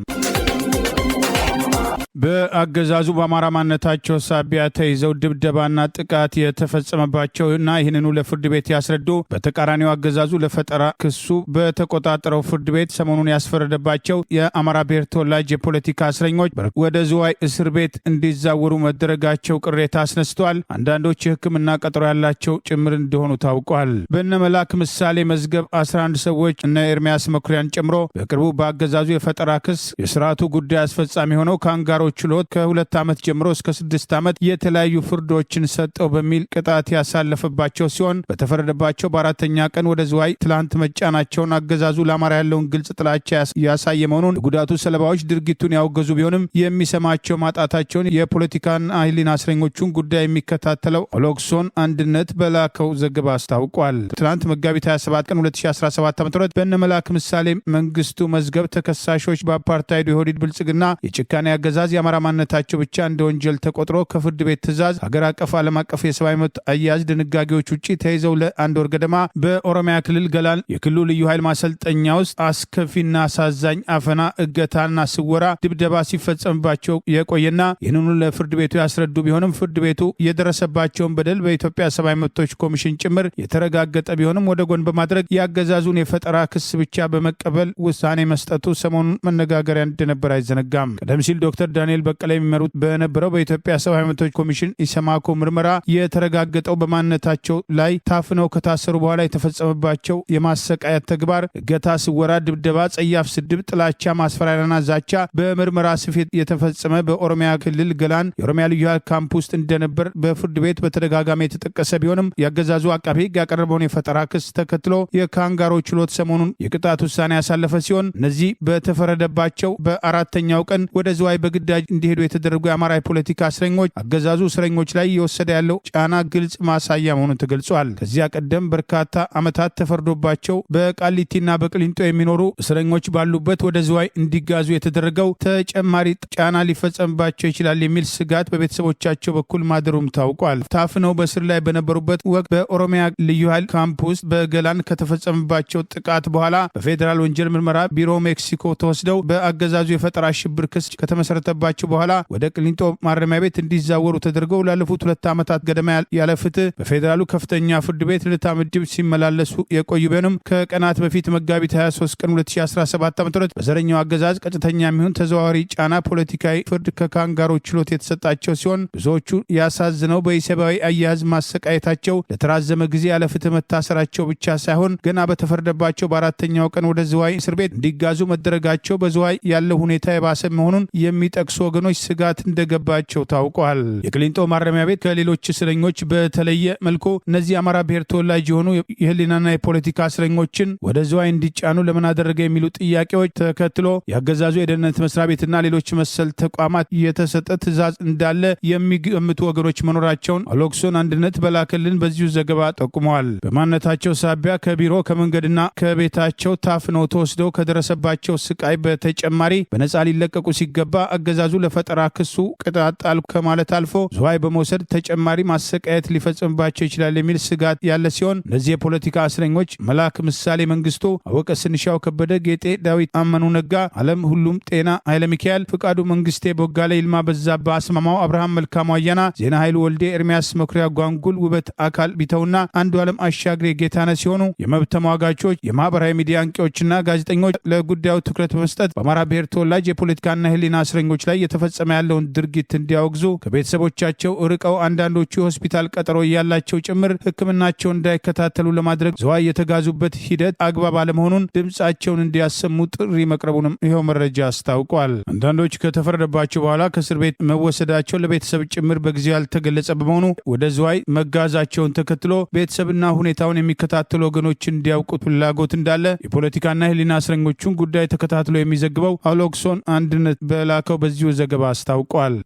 በአገዛዙ በአማራ ማንነታቸው ሳቢያ ተይዘው ድብደባና ጥቃት የተፈጸመባቸውና ይህንኑ ለፍርድ ቤት ያስረዱ በተቃራኒው አገዛዙ ለፈጠራ ክሱ በተቆጣጠረው ፍርድ ቤት ሰሞኑን ያስፈረደባቸው የአማራ ብሔር ተወላጅ የፖለቲካ እስረኞች ወደ ዝዋይ እስር ቤት እንዲዛወሩ መደረጋቸው ቅሬታ አስነስተዋል። አንዳንዶች የሕክምና ቀጠሮ ያላቸው ጭምር እንደሆኑ ታውቋል። በነመላክ ምሳሌ መዝገብ 11 ሰዎች እነ ኤርሚያስ መኩሪያን ጨምሮ በቅርቡ በአገዛዙ የፈጠራ ክስ የስርዓቱ ጉዳይ አስፈጻሚ ሆነው ከአንጋሮ ችሎት ከ2 ዓመት ጀምሮ እስከ 6 ዓመት የተለያዩ ፍርዶችን ሰጠው በሚል ቅጣት ያሳለፈባቸው ሲሆን በተፈረደባቸው በአራተኛ ቀን ወደ ዝዋይ ትላንት መጫናቸውን አገዛዙ ለአማራ ያለውን ግልጽ ጥላቻ ያሳየ መሆኑን የጉዳቱ ሰለባዎች ድርጊቱን ያወገዙ ቢሆንም የሚሰማቸው ማጣታቸውን የፖለቲካና ሕሊና እስረኞቹን ጉዳይ የሚከታተለው ኦሎክሶን አንድነት በላከው ዘገባ አስታውቋል። ትላንት መጋቢት 27 ቀን 2017 ዓ.ም በነመላክ ምሳሌ መንግስቱ መዝገብ ተከሳሾች በአፓርታይዱ የኦህዴድ ብልጽግና የጭካኔ አገዛዝ የአማራ ማንነታቸው ብቻ እንደ ወንጀል ተቆጥሮ ከፍርድ ቤት ትዕዛዝ ሀገር አቀፍ ዓለም አቀፍ የሰብአዊ መብት አያያዝ ድንጋጌዎች ውጭ ተይዘው ለ1 ወር ገደማ በኦሮሚያ ክልል ገላን የክልሉ ልዩ ኃይል ማሰልጠኛ ውስጥ አስከፊና አሳዛኝ አፈና፣ እገታና ስወራ፣ ድብደባ ሲፈጸምባቸው የቆየና ይህንኑ ለፍርድ ቤቱ ያስረዱ ቢሆንም ፍርድ ቤቱ የደረሰባቸውን በደል በኢትዮጵያ ሰብአዊ መብቶች ኮሚሽን ጭምር የተረጋገጠ ቢሆንም ወደ ጎን በማድረግ የአገዛዙን የፈጠራ ክስ ብቻ በመቀበል ውሳኔ መስጠቱ ሰሞኑን መነጋገሪያ እንደነበር አይዘነጋም። ቀደም ሲል ዶክተር ዳንኤል በቀለ የሚመሩት በነበረው በኢትዮጵያ ሰብአዊ መብቶች ኮሚሽን ኢሰማኮ ምርመራ የተረጋገጠው በማንነታቸው ላይ ታፍነው ከታሰሩ በኋላ የተፈጸመባቸው የማሰቃየት ተግባር፣ እገታ፣ ስወራ፣ ድብደባ፣ ጸያፍ ስድብ፣ ጥላቻ፣ ማስፈራሪያና ዛቻ በምርመራ ስፌት የተፈጸመ በኦሮሚያ ክልል ገላን የኦሮሚያ ልዩ ኃይል ካምፕ ውስጥ እንደነበር በፍርድ ቤት በተደጋጋሚ የተጠቀሰ ቢሆንም የአገዛዙ አቃቤ ሕግ ያቀረበውን የፈጠራ ክስ ተከትሎ የካንጋሮ ችሎት ሰሞኑን የቅጣት ውሳኔ ያሳለፈ ሲሆን እነዚህ በተፈረደባቸው በአራተኛው ቀን ወደ ዝዋይ በግዳጅ እንዲሄዱ የተደረጉ የአማራ የፖለቲካ እስረኞች አገዛዙ እስረኞች ላይ የወሰደ ያለው ጫና ግልጽ ማሳያ መሆኑን ተገልጿል። ከዚያ ቀደም በርካታ ዓመታት ተፈርዶባቸው በቃሊቲና በቅሊንጦ የሚኖሩ እስረኞች ባሉበት ወደ ዝዋይ እንዲጋዙ የተደረገው ተጨማሪ ጫና ሊፈጸምባቸው ይችላል የሚል ስጋት በቤተሰቦቻቸው በኩል ማደሩም ታውቋል። ታፍነው በስር ላይ በነበሩበት ወቅት በኦሮሚያ ልዩ ኃይል ካምፕ ውስጥ በገላን ከተፈጸመባቸው ጥቃት በኋላ በፌዴራል ወንጀል ምርመራ ቢሮ ሜክሲኮ ተወስደው በአገዛዙ የፈጠራ ሽብር ክስ ከተመሰረተባቸው በኋላ ወደ ቅሊንጦ ማረሚያ ቤት እንዲዛወሩ ተደርገው ላለፉት 2 ዓመታት ገደማ ያለ ፍትህ በፌዴራሉ ከፍተኛ ፍርድ ቤት ልደታ ምድብ ሲመላለሱ የቆዩ ቢሆንም ከቀናት በፊት መጋቢት 23 ቀን 2017 ዓ.ም በዘረኛው አገዛዝ ቀጥተኛ የሚሆን ተዘዋዋሪ ጫና ፖለቲካዊ ፍርድ ከካንጋሮ ችሎት የተሰጣቸው ሲሆን ብዙዎቹ ያሳዝነው በኢሰብአዊ አያያዝ ማሰቃየታቸው፣ ለተራዘመ ጊዜ ያለ ፍትህ መታሰራቸው ብቻ ሳይሆን ገና በተፈረደባቸው በአራተኛው ቀን ወደ ዝዋይ እስር ቤት እንዲጋዙ መደረጋቸው በዝዋይ ያለው ሁኔታ የባሰ መሆኑን የሚጠቅሱ ወገኖች ስጋት እንደገባቸው ታውቋል። የቅሊንጦ ማረሚያ ቤት ከሌሎች እስረኞች በተለየ መልኩ እነዚህ የአማራ ብሔር ተወላጅ የሆኑ የህሊናና የፖለቲካ እስረኞችን ወደ ዝዋይ እንዲጫኑ ለምን አደረገ የሚሉ ጥያቄዎች ተከትሎ የአገዛዙ የደህንነት መስሪያ ቤትና ሌሎች መሰል ተቋማት የተሰጠ ትዕዛዝ እንዳለ የሚገምቱ ወገኖች መኖራቸውን ኦሎክሶን አንድነት በላከልን በዚሁ ዘገባ ጠቁመዋል። በማንነታቸው ሳቢያ ከቢሮ ከመንገድና ከቤታቸው ታፍነው ተወስደው ከደረሰባቸው ስቃይ በተጨማሪ በነጻ ሊለቀቁ ሲገባ አገዛዙ አገዛዙ ለፈጠራ ክሱ ቅጣት ጣልኩ ከማለት አልፎ ዝዋይ በመውሰድ ተጨማሪ ማሰቃየት ሊፈጽምባቸው ይችላል የሚል ስጋት ያለ ሲሆን እነዚህ የፖለቲካ እስረኞች መላክ ምሳሌ መንግስቱ፣ አወቀ ስንሻው፣ ከበደ ጌጤ፣ ዳዊት አመኑ ነጋ፣ አለም ሁሉም ጤና፣ ኃይለ ሚካኤል ፍቃዱ፣ መንግስቴ ቦጋለ፣ ይልማ በዛብህ፣ አስማማው አብርሃም፣ መልካሙ አያና፣ ዜና ኃይሉ ወልዴ፣ ኤርሚያስ መኩሪያ ጓንጉል፣ ውበት አካል ቢተውና አንዱ ዓለም አሻግሬ ጌታነ ሲሆኑ የመብት ተሟጋቾች የማህበራዊ ሚዲያ አንቂዎችና ጋዜጠኞች ለጉዳዩ ትኩረት በመስጠት በአማራ ብሔር ተወላጅ የፖለቲካና የህሊና እስረኞች ላይ የተፈጸመ ያለውን ድርጊት እንዲያወግዙ ከቤተሰቦቻቸው ርቀው አንዳንዶቹ የሆስፒታል ቀጠሮ ያላቸው ጭምር ሕክምናቸውን እንዳይከታተሉ ለማድረግ ዝዋይ የተጋዙበት ሂደት አግባብ አለመሆኑን ድምጻቸውን እንዲያሰሙ ጥሪ መቅረቡንም ይኸው መረጃ አስታውቋል። አንዳንዶች ከተፈረደባቸው በኋላ ከእስር ቤት መወሰዳቸው ለቤተሰብ ጭምር በጊዜው ያልተገለጸ በመሆኑ ወደ ዝዋይ መጋዛቸውን ተከትሎ ቤተሰብና ሁኔታውን የሚከታተሉ ወገኖች እንዲያውቁት ፍላጎት እንዳለ የፖለቲካና የህሊና እስረኞቹን ጉዳይ ተከታትሎ የሚዘግበው አውሎክሶን አንድነት በላከው በዚሁ ዘገባ አስታውቋል።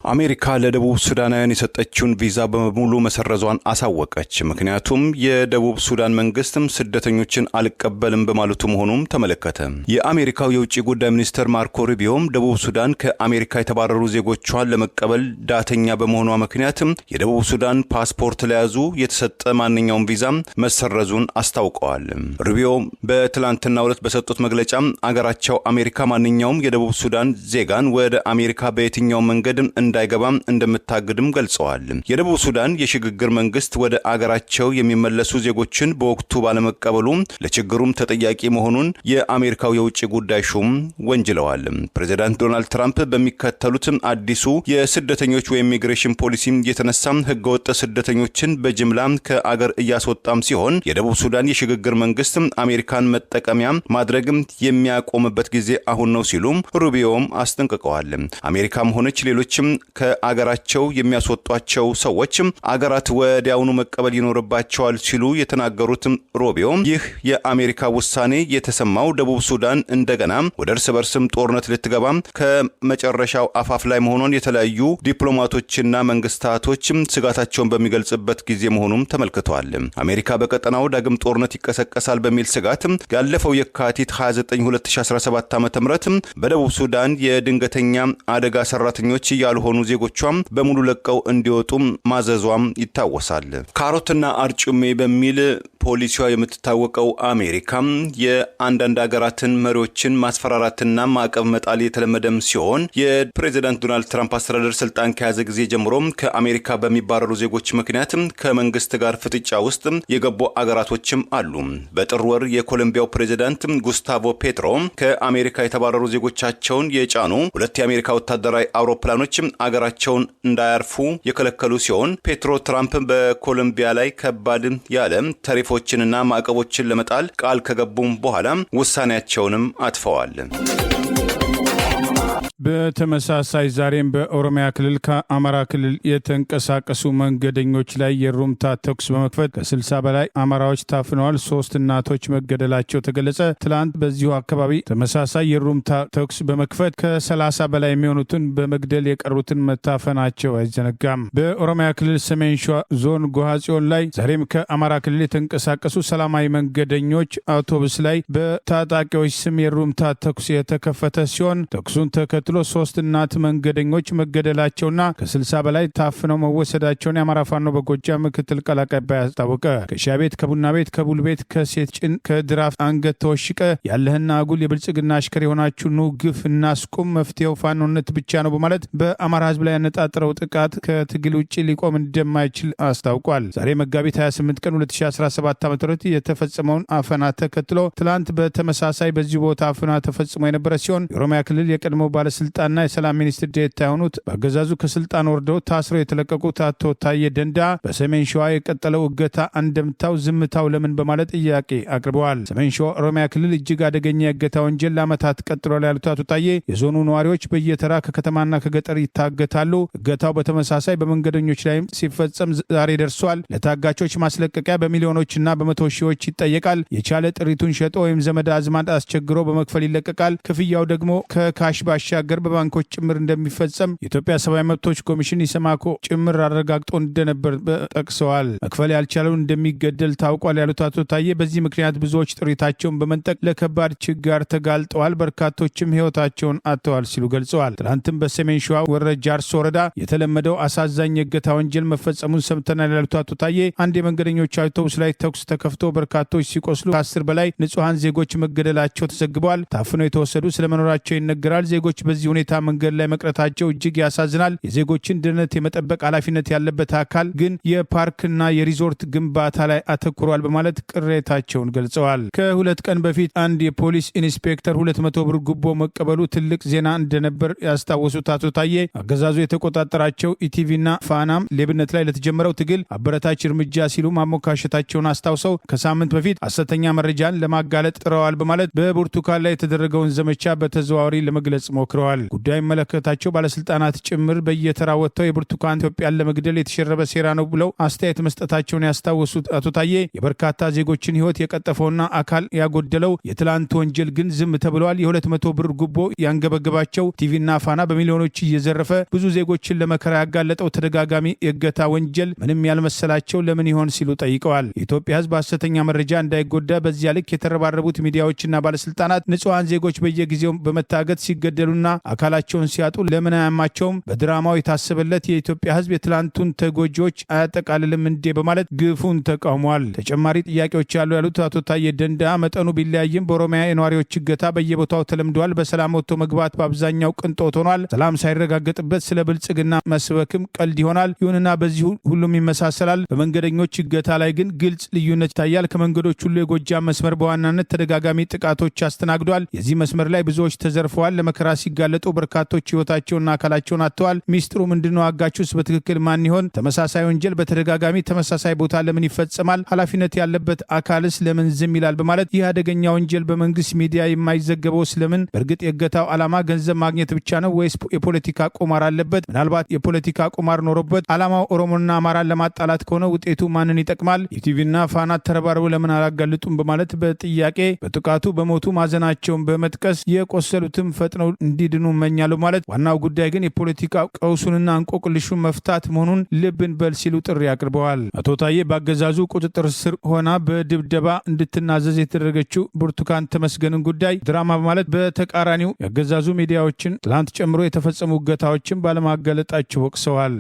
አሜሪካ ለደቡብ ሱዳናውያን የሰጠችውን ቪዛ በሙሉ መሰረዟን አሳወቀች። ምክንያቱም የደቡብ ሱዳን መንግስትም ስደተኞችን አልቀበልም በማለቱ መሆኑም ተመለከተ። የአሜሪካው የውጭ ጉዳይ ሚኒስትር ማርኮ ሩቢዮም ደቡብ ሱዳን ከአሜሪካ የተባረሩ ዜጎቿን ለመቀበል ዳተኛ በመሆኗ ምክንያትም የደቡብ ሱዳን ፓስፖርት ለያዙ የተሰጠ ማንኛውም ቪዛ መሰረዙን አስታውቀዋል። ሩቢዮ በትላንትናው ዕለት በሰጡት መግለጫ አገራቸው አሜሪካ ማንኛውም የደቡብ ሱዳን ዜጋን ወደ አሜሪካ በየትኛው መንገድ እንዳይገባም እንደምታግድም ገልጸዋል። የደቡብ ሱዳን የሽግግር መንግስት ወደ አገራቸው የሚመለሱ ዜጎችን በወቅቱ ባለመቀበሉ ለችግሩም ተጠያቂ መሆኑን የአሜሪካው የውጭ ጉዳይ ሹም ወንጅለዋል። ፕሬዚዳንት ዶናልድ ትራምፕ በሚከተሉት አዲሱ የስደተኞች ወይም ኢሚግሬሽን ፖሊሲ የተነሳ ህገወጥ ስደተኞችን በጅምላ ከአገር እያስወጣም ሲሆን የደቡብ ሱዳን የሽግግር መንግስት አሜሪካን መጠቀሚያ ማድረግ የሚያቆምበት ጊዜ አሁን ነው ሲሉ ሩቢዮም አስጠንቅቀዋል። አሜሪካም ሆነች ሌሎችም ከአገራቸው የሚያስወጧቸው ሰዎች አገራት ወዲያውኑ መቀበል ይኖርባቸዋል ሲሉ የተናገሩት ሩቢዮ ይህ የአሜሪካ ውሳኔ የተሰማው ደቡብ ሱዳን እንደገና ወደ እርስ በርስም ጦርነት ልትገባ ከመጨረሻው አፋፍ ላይ መሆኗን የተለያዩ ዲፕሎማቶችና መንግስታቶች ስጋታቸውን በሚገልጽበት ጊዜ መሆኑም ተመልክተዋል። አሜሪካ በቀጠናው ዳግም ጦርነት ይቀሰቀሳል በሚል ስጋት ያለፈው የካቲት 29 2017 ዓ.ም በደቡብ ሱዳን የድንገተኛ አደጋ ሰራተኞች ያልሆኑ ዜጎቿም በሙሉ ለቀው እንዲወጡ ማዘዟም ይታወሳል። ካሮትና አርጩሜ በሚል ፖሊሲዋ የምትታወቀው አሜሪካ የአንዳንድ ሀገራትን መሪዎችን ማስፈራራትና ማዕቀብ መጣል የተለመደም ሲሆን የፕሬዚዳንት ዶናልድ ትራምፕ አስተዳደር ስልጣን ከያዘ ጊዜ ጀምሮ ከአሜሪካ በሚባረሩ ዜጎች ምክንያት ከመንግስት ጋር ፍጥጫ ውስጥ የገቡ አገራቶችም አሉ። በጥር ወር የኮሎምቢያው ፕሬዚዳንት ጉስታቮ ፔትሮ ከአሜሪካ የተባረሩ ዜጎቻቸውን የጫኑ ሁለት የአሜሪካ ወታደራዊ አውሮፕላኖች አገራቸውን እንዳያርፉ የከለከሉ ሲሆን ፔትሮ ትራምፕ በኮሎምቢያ ላይ ከባድ ያለ ታሪፎችንና ማዕቀቦችን ለመጣል ቃል ከገቡም በኋላ ውሳኔያቸውንም አጥፈዋል። በተመሳሳይ ዛሬም በኦሮሚያ ክልል ከአማራ ክልል የተንቀሳቀሱ መንገደኞች ላይ የሩምታ ተኩስ በመክፈት ከ60 በላይ አማራዎች ታፍነዋል። 3 እናቶች መገደላቸው ተገለጸ። ትላንት በዚሁ አካባቢ ተመሳሳይ የሩምታ ተኩስ በመክፈት ከ30 በላይ የሚሆኑትን በመግደል የቀሩትን መታፈናቸው አይዘነጋም። በኦሮሚያ ክልል ሰሜን ሸዋ ዞን ጎሃጽዮን ላይ ዛሬም ከአማራ ክልል የተንቀሳቀሱ ሰላማዊ መንገደኞች አውቶቡስ ላይ በታጣቂዎች ስም የሩምታ ተኩስ የተከፈተ ሲሆን ተኩሱን ተከትሎ 3 እናት መንገደኞች መገደላቸውና ከ60 በላይ ታፍነው መወሰዳቸውን የአማራ ፋኖ በጎጃም ምክትል ቃል አቀባይ አስታወቀ። ከሻይ ቤት፣ ከቡና ቤት፣ ከቡል ቤት፣ ከሴት ጭን፣ ከድራፍት አንገት ተወሽቀ ያለህና አጉል የብልጽግና አሽከር የሆናችሁ ኑ ግፍ እናስቁም፣ መፍትሄው ፋኖነት ብቻ ነው በማለት በአማራ ህዝብ ላይ ያነጣጠረው ጥቃት ከትግል ውጭ ሊቆም እንደማይችል አስታውቋል። ዛሬ መጋቢት 28 ቀን 2017 ዓ.ም የተፈጸመውን አፈና ተከትሎ ትላንት በተመሳሳይ በዚህ ቦታ አፈና ተፈጽሞ የነበረ ሲሆን የኦሮሚያ ክልል የቀድሞ ባለስልጣንና የሰላም ሚኒስትር ዴኤታ የሆኑት በአገዛዙ ከስልጣን ወርደው ታስረው የተለቀቁት አቶ ታዬ ደንዳ በሰሜን ሸዋ የቀጠለው እገታ አንደምታው ዝምታው ለምን በማለት ጥያቄ አቅርበዋል። ሰሜን ሸዋ ኦሮሚያ ክልል እጅግ አደገኛ የእገታ ወንጀል ለዓመታት ቀጥሏል ያሉት አቶ ታዬ የዞኑ ነዋሪዎች በየተራ ከከተማና ከገጠር ይታገታሉ። እገታው በተመሳሳይ በመንገደኞች ላይም ሲፈጸም ዛሬ ደርሷል። ለታጋቾች ማስለቀቂያ በሚሊዮኖችና በመቶ ሺዎች ይጠየቃል። የቻለ ጥሪቱን ሸጦ ወይም ዘመድ አዝማድ አስቸግሮ በመክፈል ይለቀቃል። ክፍያው ደግሞ ከካሽ ባሻገር ባሻገር በባንኮች ጭምር እንደሚፈጸም የኢትዮጵያ ሰብአዊ መብቶች ኮሚሽን ኢሰማኮ ጭምር አረጋግጦ እንደነበር ጠቅሰዋል። መክፈል ያልቻለው እንደሚገደል ታውቋል ያሉት አቶ ታዬ በዚህ ምክንያት ብዙዎች ጥሪታቸውን በመንጠቅ ለከባድ ችጋር ተጋልጠዋል፣ በርካቶችም ህይወታቸውን አጥተዋል ሲሉ ገልጸዋል። ትናንትም በሰሜን ሸዋ ወረዳ ጃርሶ ወረዳ የተለመደው አሳዛኝ የእገታ ወንጀል መፈጸሙን ሰምተናል ያሉት አቶ ታዬ አንድ የመንገደኞች አውቶቡስ ላይ ተኩስ ተከፍቶ በርካቶች ሲቆስሉ ከ10 በላይ ንጹሐን ዜጎች መገደላቸው ተዘግበዋል። ታፍነው የተወሰዱ ስለመኖራቸው ይነገራል። ዜጎች በዚህ ሁኔታ መንገድ ላይ መቅረታቸው እጅግ ያሳዝናል። የዜጎችን ደህንነት የመጠበቅ ኃላፊነት ያለበት አካል ግን የፓርክና የሪዞርት ግንባታ ላይ አተኩሯል በማለት ቅሬታቸውን ገልጸዋል። ከ2 ቀን በፊት አንድ የፖሊስ ኢንስፔክተር 200 ብር ጉቦ መቀበሉ ትልቅ ዜና እንደነበር ያስታወሱት አቶ ታዬ አገዛዙ የተቆጣጠራቸው ኢቲቪና ፋናም ሌብነት ላይ ለተጀመረው ትግል አበረታች እርምጃ ሲሉ ማሞካሸታቸውን አስታውሰው ከሳምንት በፊት ሐሰተኛ መረጃን ለማጋለጥ ጥረዋል በማለት በብርቱካን ላይ የተደረገውን ዘመቻ በተዘዋዋሪ ለመግለጽ ሞክረዋል። ጉዳዩ የሚመለከታቸው ባለስልጣናት ጭምር በየተራ ወጥተው የብርቱካን ኢትዮጵያን ለመግደል የተሸረበ ሴራ ነው ብለው አስተያየት መስጠታቸውን ያስታወሱት አቶ ታዬ የበርካታ ዜጎችን ህይወት የቀጠፈውና አካል ያጎደለው የትላንት ወንጀል ግን ዝም ተብለዋል። የ200 ብር ጉቦ ያንገበገባቸው ቲቪና ፋና በሚሊዮኖች እየዘረፈ ብዙ ዜጎችን ለመከራ ያጋለጠው ተደጋጋሚ የእገታ ወንጀል ምንም ያልመሰላቸው ለምን ይሆን ሲሉ ጠይቀዋል። የኢትዮጵያ ህዝብ ሐሰተኛ መረጃ እንዳይጎዳ በዚያ ልክ የተረባረቡት ሚዲያዎችና ባለስልጣናት ንጹሐን ዜጎች በየጊዜው በመታገት ሲገደሉና አካላቸውን ሲያጡ ለምን አያማቸውም? በድራማው የታሰበለት የኢትዮጵያ ህዝብ የትላንቱን ተጎጂዎች አያጠቃልልም እንዴ? በማለት ግፉን ተቃውሟል። ተጨማሪ ጥያቄዎች ያሉ ያሉት አቶ ታዬ ደንደአ መጠኑ ቢለያይም በኦሮሚያ የነዋሪዎች እገታ በየቦታው ተለምዷል። በሰላም ወጥቶ መግባት በአብዛኛው ቅንጦት ሆኗል። ሰላም ሳይረጋገጥበት ስለ ብልጽግና መስበክም ቀልድ ይሆናል። ይሁንና በዚህ ሁሉም ይመሳሰላል። በመንገደኞች እገታ ላይ ግን ግልጽ ልዩነት ይታያል። ከመንገዶች ሁሉ የጎጃም መስመር በዋናነት ተደጋጋሚ ጥቃቶች አስተናግዷል። የዚህ መስመር ላይ ብዙዎች ተዘርፈዋል። ለመከራ ሲጋለጡ በርካቶች ህይወታቸውና አካላቸውን አጥተዋል። ሚስጥሩ ምንድነው? አጋቹስ በትክክል ማን ይሆን? ተመሳሳይ ወንጀል በተደጋጋሚ ተመሳሳይ ቦታ ለምን ይፈጸማል? ኃላፊነት ያለበት አካልስ ለምን ዝም ይላል? በማለት ይህ አደገኛ ወንጀል በመንግስት ሚዲያ የማይዘገበው ስለምን? በእርግጥ የእገታው ዓላማ ገንዘብ ማግኘት ብቻ ነው ወይስ የፖለቲካ ቁማር አለበት? ምናልባት የፖለቲካ ቁማር ኖሮበት ዓላማው ኦሮሞና አማራን ለማጣላት ከሆነ ውጤቱ ማንን ይጠቅማል? ኢቲቪና ፋና ተረባርበው ለምን አላጋልጡም? በማለት በጥያቄ በጥቃቱ በሞቱ ማዘናቸውን በመጥቀስ የቆሰሉትም ፈጥነው እንዲድኑ እመኛለሁ ማለት ዋናው ጉዳይ ግን የፖለቲካ ቀውሱንና እንቆቅልሹን መፍታት መሆኑን ልብን በል ሲሉ ጥሪ አቅርበዋል። አቶ ታዬ በአገዛዙ ቁጥጥር ስር ሆና በድብደባ እንድትናዘዝ የተደረገችው ብርቱካን ተመስገንን ጉዳይ ድራማ በማለት በተቃራኒው የአገዛዙ ሚዲያዎችን ትላንት ጨምሮ የተፈጸሙ እገታዎችን ባለማጋለጣቸው ወቅሰዋል።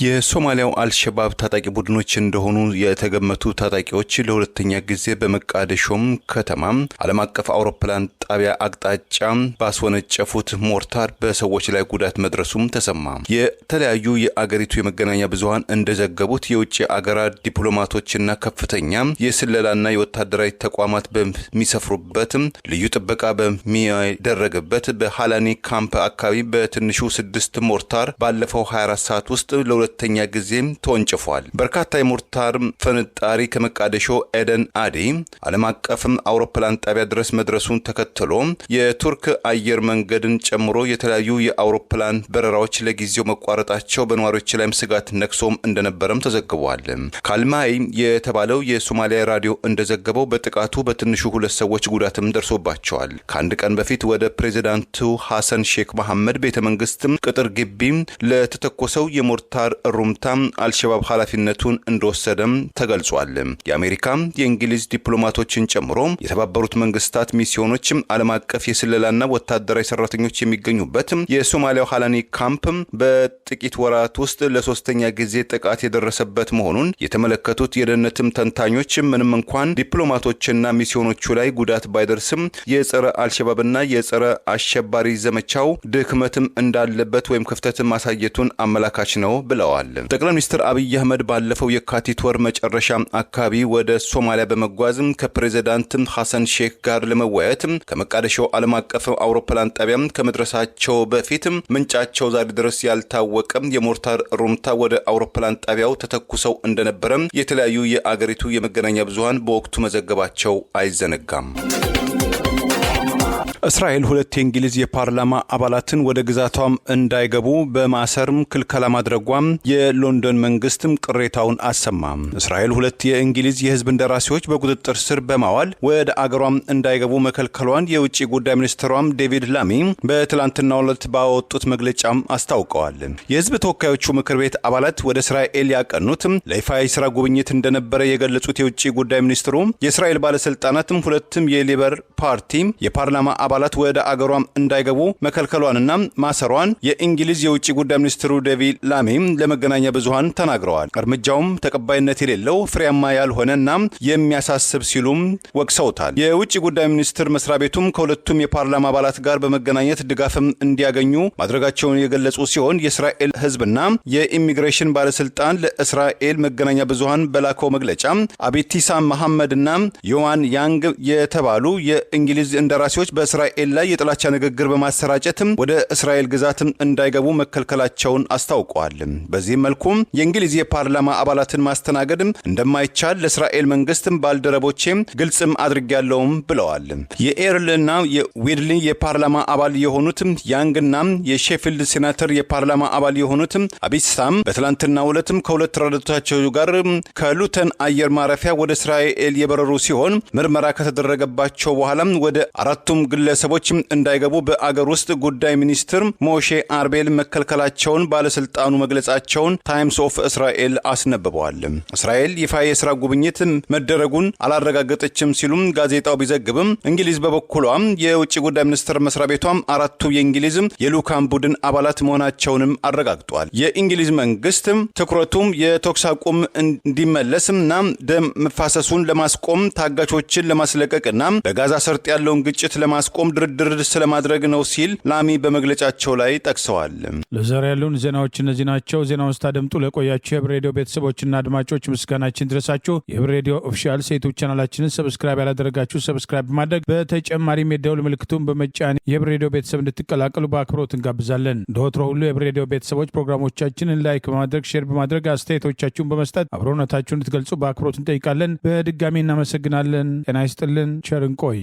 የሶማሊያው አልሸባብ ታጣቂ ቡድኖች እንደሆኑ የተገመቱ ታጣቂዎች ለሁለተኛ ጊዜ በመቃደሾም ከተማ ዓለም አቀፍ አውሮፕላን ጣቢያ አቅጣጫ ባስወነጨፉት ሞርታር በሰዎች ላይ ጉዳት መድረሱም ተሰማ። የተለያዩ የአገሪቱ የመገናኛ ብዙሃን እንደዘገቡት የውጭ አገራት ዲፕሎማቶችና ከፍተኛ የስለላና የወታደራዊ ተቋማት በሚሰፍሩበት ልዩ ጥበቃ በሚደረግበት በሃላኒ ካምፕ አካባቢ በትንሹ 6 ሞርታር ባለፈው 24 ሰዓት ውስጥ ለሁለተኛ ጊዜም ተወንጭፏል። በርካታ የሞርታር ፍንጣሪ ከመቃደሾ ኤደን አዲ ዓለም አቀፍ አውሮፕላን ጣቢያ ድረስ መድረሱን ተከትሎ የቱርክ አየር መንገድን ጨምሮ የተለያዩ የአውሮፕላን በረራዎች ለጊዜው መቋረጣቸው በነዋሪዎች ላይም ስጋት ነክሶም እንደነበረም ተዘግቧል። ካልማይ የተባለው የሶማሊያ ራዲዮ እንደዘገበው በጥቃቱ በትንሹ 2 ሰዎች ጉዳትም ደርሶባቸዋል። ከአንድ ቀን በፊት ወደ ፕሬዚዳንቱ ሐሰን ሼክ መሐመድ ቤተመንግስት ቅጥር ግቢ ለተተኮሰው የሞርታር ሩምታ አልሸባብ ኃላፊነቱን እንደወሰደም ተገልጿል። የአሜሪካ የእንግሊዝ ዲፕሎማቶችን ጨምሮ የተባበሩት መንግስታት ሚስዮኖች ዓለም አቀፍ የስለላና ወታደራዊ ሰራተኞች የሚገኙበት የሶማሊያው ሃላኒ ካምፕ በጥቂት ወራት ውስጥ ለሶስተኛ ጊዜ ጥቃት የደረሰበት መሆኑን የተመለከቱት የደህንነትም ተንታኞች ምንም እንኳን ዲፕሎማቶችና ሚስዮኖቹ ላይ ጉዳት ባይደርስም የጸረ አልሸባብና የጸረ አሸባሪ ዘመቻው ድክመትም እንዳለበት ወይም ክፍተትም ማሳየቱን አመላካች ነው ብለዋል። ጠቅላይ ሚኒስትር አብይ አህመድ ባለፈው የካቲት ወር መጨረሻ አካባቢ ወደ ሶማሊያ በመጓዝ ከፕሬዚዳንት ሐሰን ሼክ ጋር ለመወያየት ከመቃደሾ ዓለም አቀፍ አውሮፕላን ጣቢያ ከመድረሳቸው በፊት ምንጫቸው ዛሬ ድረስ ያልታወቀ የሞርታር ሩምታ ወደ አውሮፕላን ጣቢያው ተተኩሰው እንደነበረ የተለያዩ የአገሪቱ የመገናኛ ብዙሃን በወቅቱ መዘገባቸው አይዘነጋም። እስራኤል 2 የእንግሊዝ የፓርላማ አባላትን ወደ ግዛቷም እንዳይገቡ በማሰርም ክልከላ ማድረጓም የሎንዶን መንግስትም ቅሬታውን አሰማ። እስራኤል 2 የእንግሊዝ የህዝብ እንደራሴዎች በቁጥጥር ስር በማዋል ወደ አገሯም እንዳይገቡ መከልከሏን የውጭ ጉዳይ ሚኒስትሯም ዴቪድ ላሚ በትላንትናው ዕለት ባወጡት መግለጫም አስታውቀዋል። የህዝብ ተወካዮቹ ምክር ቤት አባላት ወደ እስራኤል ያቀኑት ለይፋዊ ስራ ጉብኝት እንደነበረ የገለጹት የውጭ ጉዳይ ሚኒስትሩ የእስራኤል ባለስልጣናትም 2 የሊበር ፓርቲ የፓርላማ አባላት ወደ አገሯም እንዳይገቡ መከልከሏንና ማሰሯን የእንግሊዝ የውጭ ጉዳይ ሚኒስትሩ ዴቪድ ላሚ ለመገናኛ ብዙሃን ተናግረዋል። እርምጃውም ተቀባይነት የሌለው ፍሬያማ ያልሆነና የሚያሳስብ ሲሉም ወቅሰውታል። የውጭ ጉዳይ ሚኒስትር መስሪያ ቤቱም ከሁለቱም የፓርላማ አባላት ጋር በመገናኘት ድጋፍም እንዲያገኙ ማድረጋቸውን የገለጹ ሲሆን የእስራኤል ህዝብና የኢሚግሬሽን ባለስልጣን ለእስራኤል መገናኛ ብዙሃን በላከው መግለጫ አቤቲሳም መሐመድና ዮዋን ያንግ የተባሉ የእንግሊዝ እንደራሴዎች በእስራኤል ላይ የጥላቻ ንግግር በማሰራጨትም ወደ እስራኤል ግዛትም እንዳይገቡ መከልከላቸውን አስታውቀዋል። በዚህም መልኩ የእንግሊዝ የፓርላማ አባላትን ማስተናገድም እንደማይቻል ለእስራኤል መንግስትም ባልደረቦቼም ግልጽም አድርጌያለሁም ብለዋል። የኤርልና የዊድሊ የፓርላማ አባል የሆኑት ያንግና የሼፊልድ ሴናተር የፓርላማ አባል የሆኑት አቢሳም በትላንትናው ዕለትም ከሁለት ረዳቶቻቸው ጋር ከሉተን አየር ማረፊያ ወደ እስራኤል የበረሩ ሲሆን ምርመራ ከተደረገባቸው በኋላ ወደ 4ቱም ግለሰቦች እንዳይገቡ በአገር ውስጥ ጉዳይ ሚኒስትር ሞሼ አርቤል መከልከላቸውን ባለስልጣኑ መግለጻቸውን ታይምስ ኦፍ እስራኤል አስነብበዋል። እስራኤል ይፋ የሥራ ጉብኝት መደረጉን አላረጋገጠችም ሲሉም ጋዜጣው ቢዘግብም እንግሊዝ በበኩሏ የውጭ ጉዳይ ሚኒስትር መስሪያ ቤቷም 4ቱ የእንግሊዝ የልዑካን ቡድን አባላት መሆናቸውንም አረጋግጧል። የእንግሊዝ መንግስት ትኩረቱም የተኩስ አቁም እንዲመለስና ደም መፋሰሱን ለማስቆም ታጋቾችን ለማስለቀቅና በጋዛ ሰርጥ ያለውን ግጭት ለማስቆም ድርድር ስለማድረግ ነው ሲል ላሚ በመግለጫቸው ላይ ጠቅሰዋል። ለዛሬ ያሉን ዜናዎች እነዚህ ናቸው። ዜናውን ስታደምጡ ለቆያችሁ የህብር ሬዲዮ ቤተሰቦችና አድማጮች ምስጋናችን ድረሳችሁ። የህብር ሬዲዮ ኦፊሻል ዩቲዩብ ቻናላችንን ሰብስክራይብ ያላደረጋችሁ ሰብስክራይብ በማድረግ በተጨማሪም የደውል ምልክቱን በመጫን የህብር ሬዲዮ ቤተሰብ እንድትቀላቀሉ በአክብሮት እንጋብዛለን። እንደወትሮ ሁሉ የህብር ሬዲዮ ቤተሰቦች ፕሮግራሞቻችንን ላይክ በማድረግ ሼር በማድረግ አስተያየቶቻችሁን በመስጠት አብሮነታችሁን እንድትገልጹ በአክብሮት እንጠይቃለን። በድጋሚ እናመሰግናለን። ጤና ይስጥልን። ቸር እንቆይ።